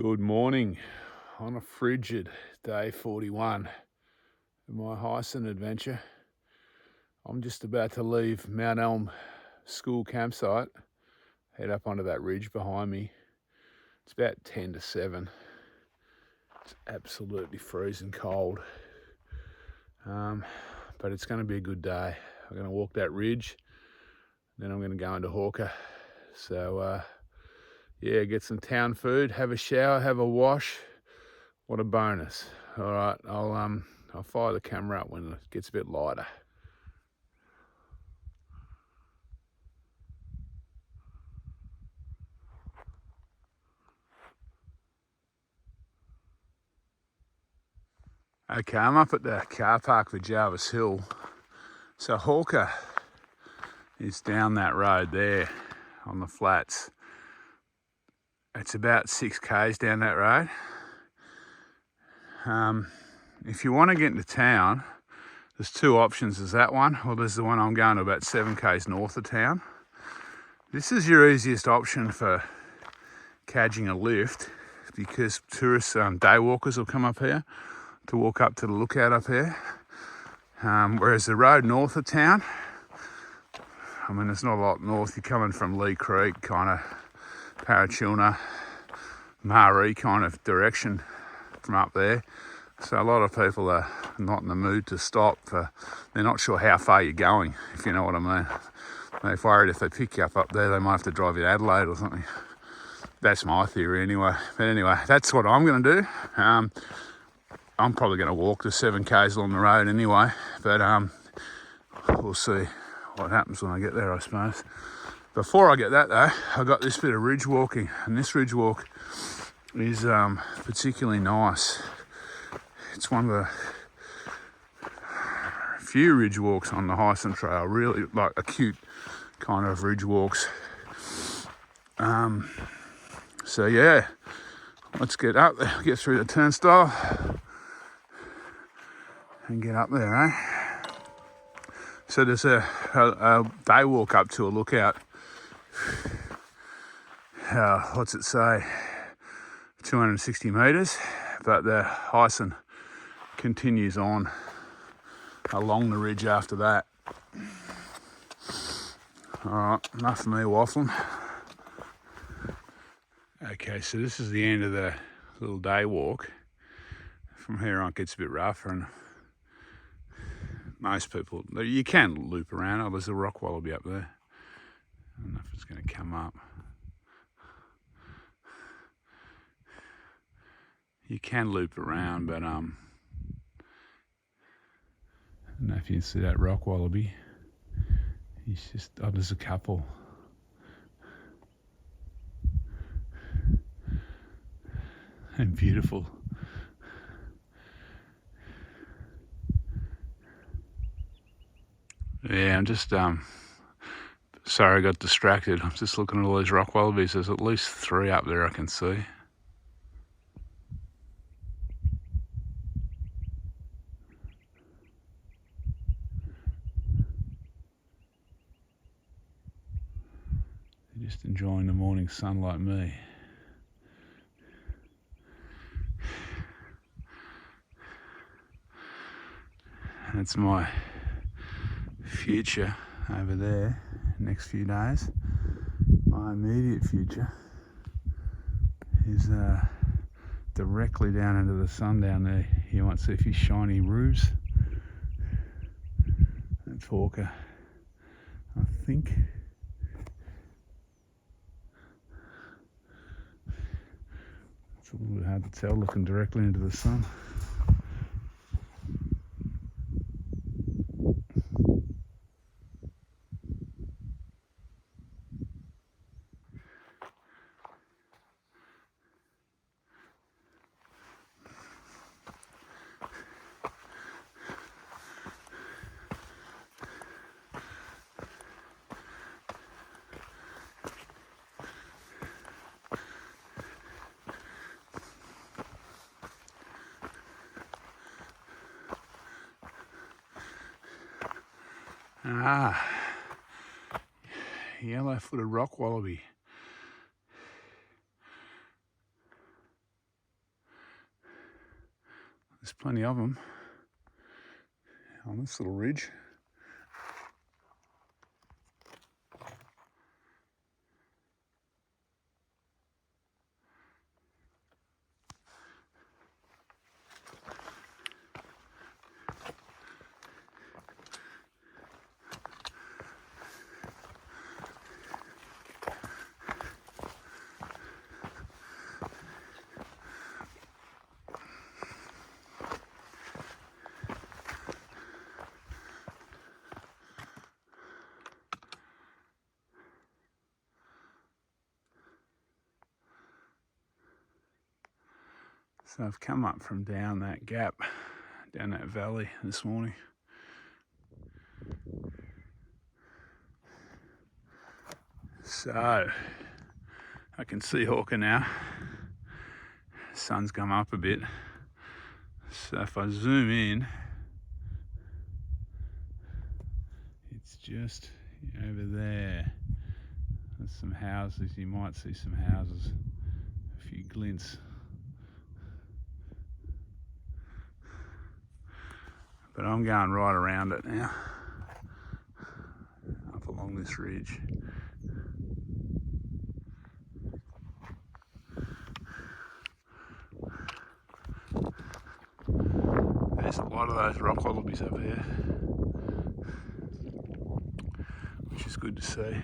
Good morning on a frigid day 41 of my Heysen adventure. I'm just about to leave Mount Elm school campsite, head up onto that ridge behind me. It's about 10 to 7. It's absolutely freezing cold, but it's going to be a good day. I'm going to walk that ridge, then I'm going to go into Hawker. So yeah, get some town food, have a shower, have a wash. What a bonus. All right, I'll fire the camera up when it gets a bit lighter. Okay, I'm up at the car park for Jarvis Hill. So Hawker is down that road there on the flats. It's about 6 k's down that road. If you want to get into town, there's two options. There's that one, or there's the one I'm going to about 7 k's north of town. This is your easiest option for cadging a lift because tourists, day walkers will come up here to walk up to the lookout up here. Whereas the road north of town, I mean, there's not a lot north. You're coming from Lee Creek, kind of Parachilna, Maree kind of direction from up there. So a lot of people are not in the mood to stop. They're not sure how far you're going, if you know what I mean. They're worried if they pick you up there, they might have to drive you to Adelaide or something. That's my theory anyway. But anyway, that's what I'm going to do. I'm probably going to walk the 7 k's along the road anyway. But we'll see what happens when I get there, I suppose. Before I get that though, I got this bit of ridge walking, and this ridge walk is particularly nice. It's one of the few ridge walks on the Heysen Trail, really like acute kind of ridge walks. So yeah, let's get up there, get through the turnstile and get up there, eh? So there's a day walk up to a lookout. What's it say? 260 metres, but the Heysen continues on along the ridge after that. All right, enough of me waffling. Okay, so this is the end of the little day walk. From here on it gets a bit rougher, and most people, you can loop around. Oh, there's a Rock Wallaby up there. I don't know if it's going to come up. You can loop around, but I don't know if you can see that Rock Wallaby. He's just, there's a couple. And beautiful. Yeah, I'm just sorry I got distracted. I'm just looking at all those Rock Wallabies. There's at least 3 up there I can see. They're just enjoying the morning sun like me. That's my future over there next few days. My immediate future is directly down into the sun down there. You might see a few shiny roofs. That's Hawker, I think. It's a little bit hard to tell looking directly into the sun. Yellow-footed rock wallaby. There's plenty of them on this little ridge. So I've come up from down that gap, down that valley this morning. So I can see Hawker now. Sun's come up a bit. So if I zoom in, it's just over there. There's some houses, you might see some houses, a few glints. But I'm going right around it now, up along this ridge. There's a lot of those rock wallabies up here, which is good to see.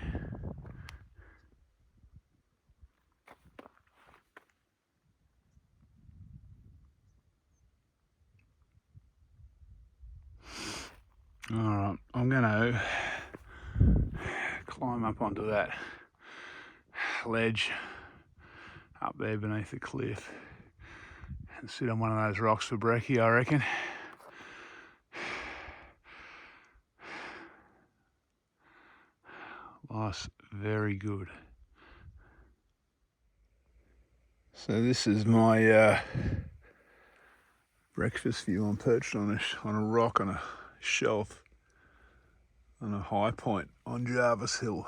Alright, I'm going to climb up onto that ledge up there beneath the cliff and sit on one of those rocks for brekkie, I reckon. Life's very good. So this is my breakfast view. I'm perched on a rock on a shelf on a high point on Jarvis Hill.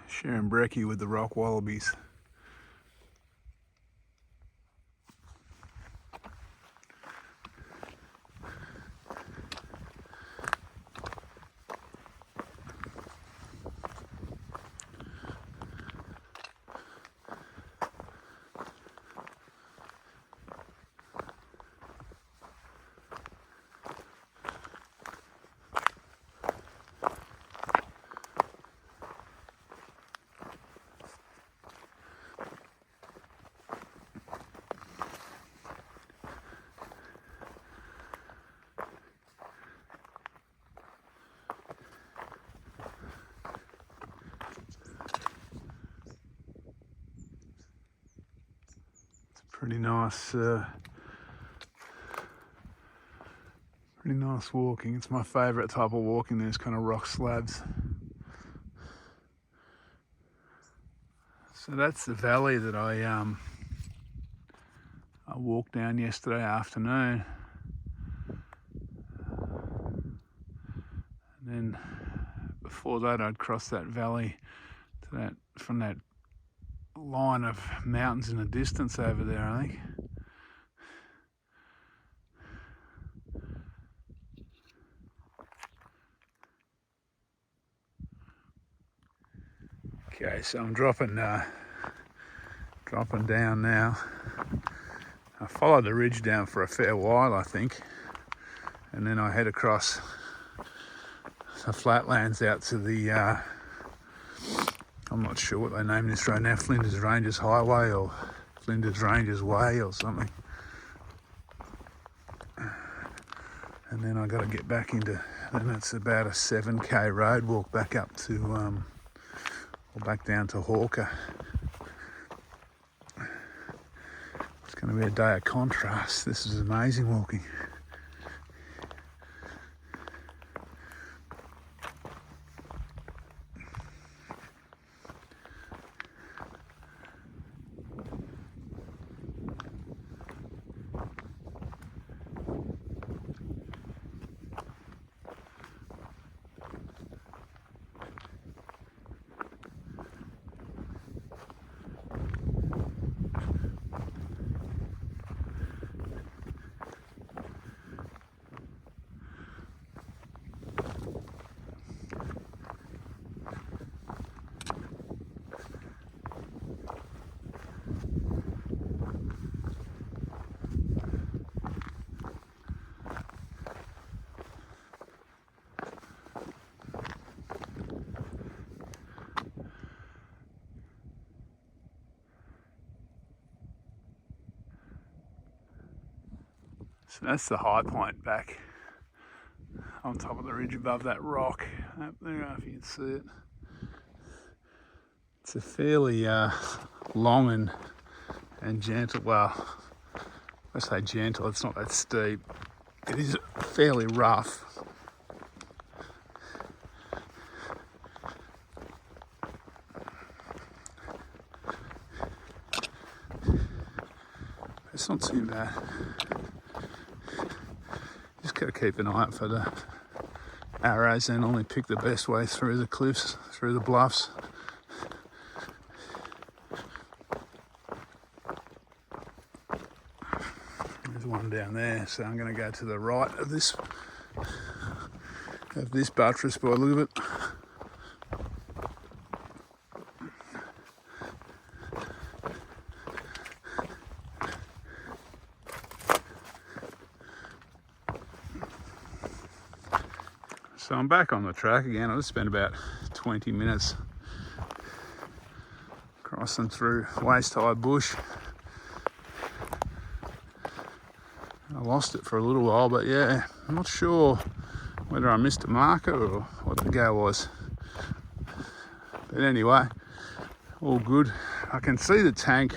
Sharing brekkie with the Rock Wallabies. Pretty nice walking. It's my favourite type of walking, these kind of rock slabs. So that's the valley that I walked down yesterday afternoon. And then before that I'd crossed that valley to that, from that line of mountains in the distance over there, I think. Okay, so I'm dropping down now. I followed the ridge down for a fair while, I think, and then I head across the flatlands out to the I'm not sure what they name this road now, Flinders Ranges Highway or Flinders Ranges Way or something. And then I got to get back into, and it's about a 7k road walk back up to, or back down to Hawker. It's going to be a day of contrast. This is amazing walking. That's the high point back on top of the ridge above that rock. Up there, I don't know if you can see it. It's a fairly long and gentle, well, I say gentle, it's not that steep. It is fairly rough. It's not too bad. Just got to keep an eye out for the arrows and only pick the best way through the cliffs, through the bluffs. There's one down there, so I'm going to go to the right of this buttress by the look of it. So I'm back on the track again. I just spent about 20 minutes crossing through waist-high bush. I lost it for a little while, but yeah, I'm not sure whether I missed a marker or what the go was. But anyway, all good. I can see the tank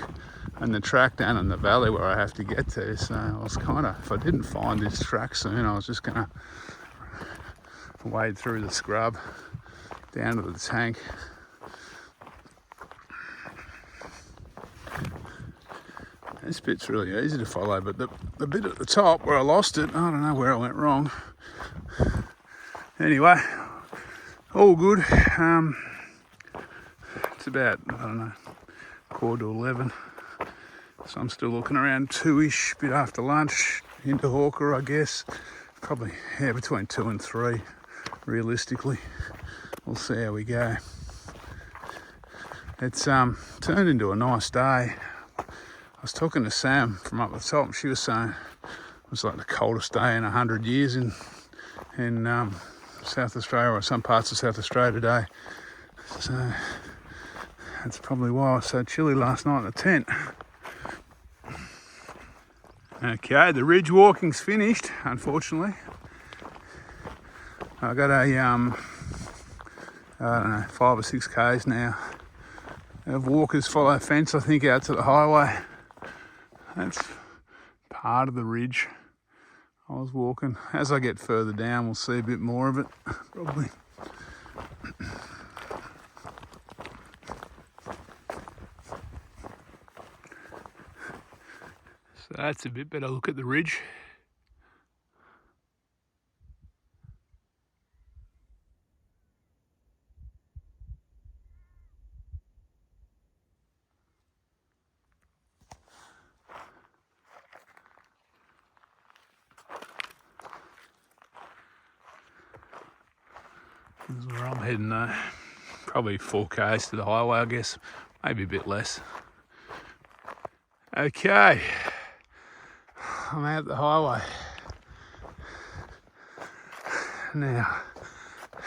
and the track down in the valley where I have to get to, so I was kind of, if I didn't find this track soon, I was just going to wade through the scrub down to the tank. This bit's really easy to follow, but the bit at the top where I lost it, I don't know where I went wrong. Anyway, all good. It's about, I don't know, 10:45, so I'm still looking around 2-ish, bit after lunch, into Hawker, I guess. Probably, yeah, between 2 and 3, realistically. We'll see how we go. It's turned into a nice day. I was talking to Sam from up the top, and she was saying it was like the coldest day in 100 years in South Australia, or some parts of South Australia today. So that's probably why it was so chilly last night in the tent. Okay, the ridge walking's finished, unfortunately. I got a I don't know, 5 or 6 k's now of walkers follow fence, I think, out to the highway. That's part of the ridge I was walking. As I get further down, we'll see a bit more of it, probably. So that's a bit better look at the ridge. This is where I'm heading though. Probably 4 k's to the highway, I guess. Maybe a bit less. Okay. I'm out the highway. Now,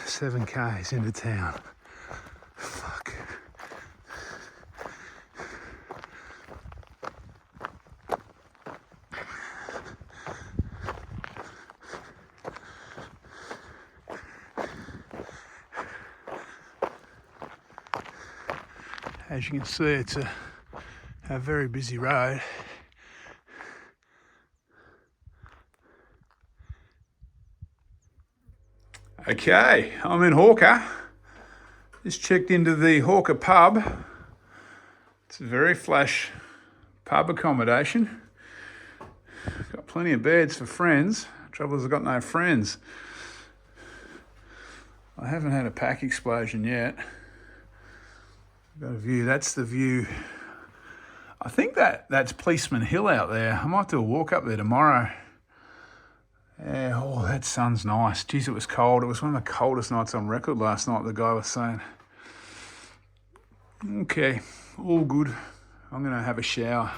7 k's into town. Fuck. As you can see, it's a very busy road. Okay, I'm in Hawker. Just checked into the Hawker pub. It's a very flash pub accommodation. Got plenty of beds for friends. Trouble is I've got no friends. I haven't had a pack explosion yet. Got a view, that's the view. I think that's Policeman Hill out there. I might do a walk up there tomorrow. Yeah, oh, that sun's nice. Geez, it was cold. It was one of the coldest nights on record last night, the guy was saying. Okay, all good. I'm gonna have a shower.